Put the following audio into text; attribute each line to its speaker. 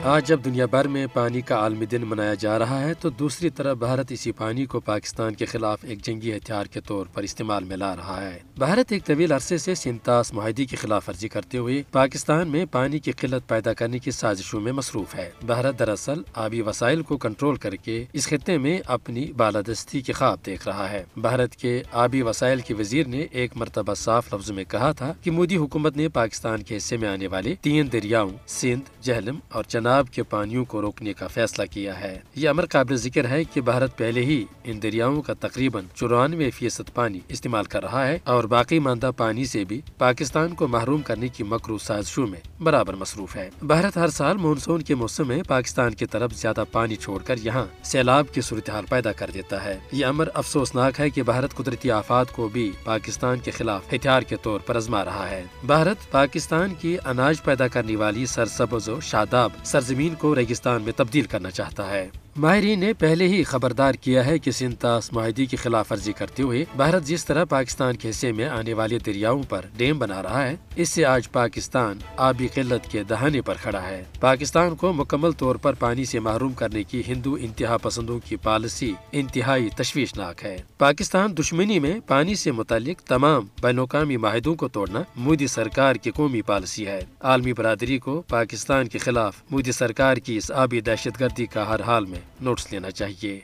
Speaker 1: آج جب دنیا بھر میں پانی کا عالمی دن منایا جا رہا ہے تو دوسری طرف بھارت اسی پانی کو پاکستان کے خلاف ایک جنگی ہتھیار کے طور پر استعمال میں لا رہا ہے۔ بھارت ایک طویل عرصے سے سینتاس معاہدے کی خلاف ورزی کرتے ہوئے پاکستان میں پانی کی قلت پیدا کرنے کی سازشوں میں مصروف ہے۔ بھارت دراصل آبی وسائل کو کنٹرول کر کے اس خطے میں اپنی بالادستی کے خواب دیکھ رہا ہے۔ بھارت کے آبی وسائل کے وزیر نے ایک مرتبہ صاف لفظوں میں کہا تھا کہ مودی حکومت نے پاکستان کے حصے میں آنے والے 3 دریاؤں سندھ، جہلم اور چناب کے پانیوں کو روکنے کا فیصلہ کیا ہے۔ یہ امر قابل ذکر ہے کہ بھارت پہلے ہی ان دریاؤں کا تقریباً 94% پانی استعمال کر رہا ہے اور باقی ماندہ پانی سے بھی پاکستان کو محروم کرنے کی مکروہ سازشوں میں برابر مصروف ہے۔ بھارت ہر سال مونسون کے موسم میں پاکستان کی طرف زیادہ پانی چھوڑ کر یہاں سیلاب کی صورتحال پیدا کر دیتا ہے۔ یہ امر افسوسناک ہے کہ بھارت قدرتی آفات کو بھی پاکستان کے خلاف ہتھیار کے طور پر آزما رہا ہے۔ بھارت پاکستان کی اناج پیدا کرنے والی سرسبز و شاداب سرزمین کو ریگستان میں تبدیل کرنا چاہتا ہے۔ ماہرین نے پہلے ہی خبردار کیا ہے کہ سینتاس معاہدے کی خلاف ورزی کرتے ہوئے بھارت جس طرح پاکستان کے حصے میں آنے والے دریاؤں پر ڈیم بنا رہا ہے، اس سے آج پاکستان آبی قلت کے دہانے پر کھڑا ہے۔ پاکستان کو مکمل طور پر پانی سے محروم کرنے کی ہندو انتہا پسندوں کی پالیسی انتہائی تشویشناک ہے۔ پاکستان دشمنی میں پانی سے متعلق تمام بین الاقوامی معاہدوں کو توڑنا مودی سرکار کی قومی پالیسی ہے۔ عالمی برادری کو پاکستان کے خلاف مودی سرکار کی اس آبی دہشت گردی کا ہر حال میں نوٹس لینا چاہیے۔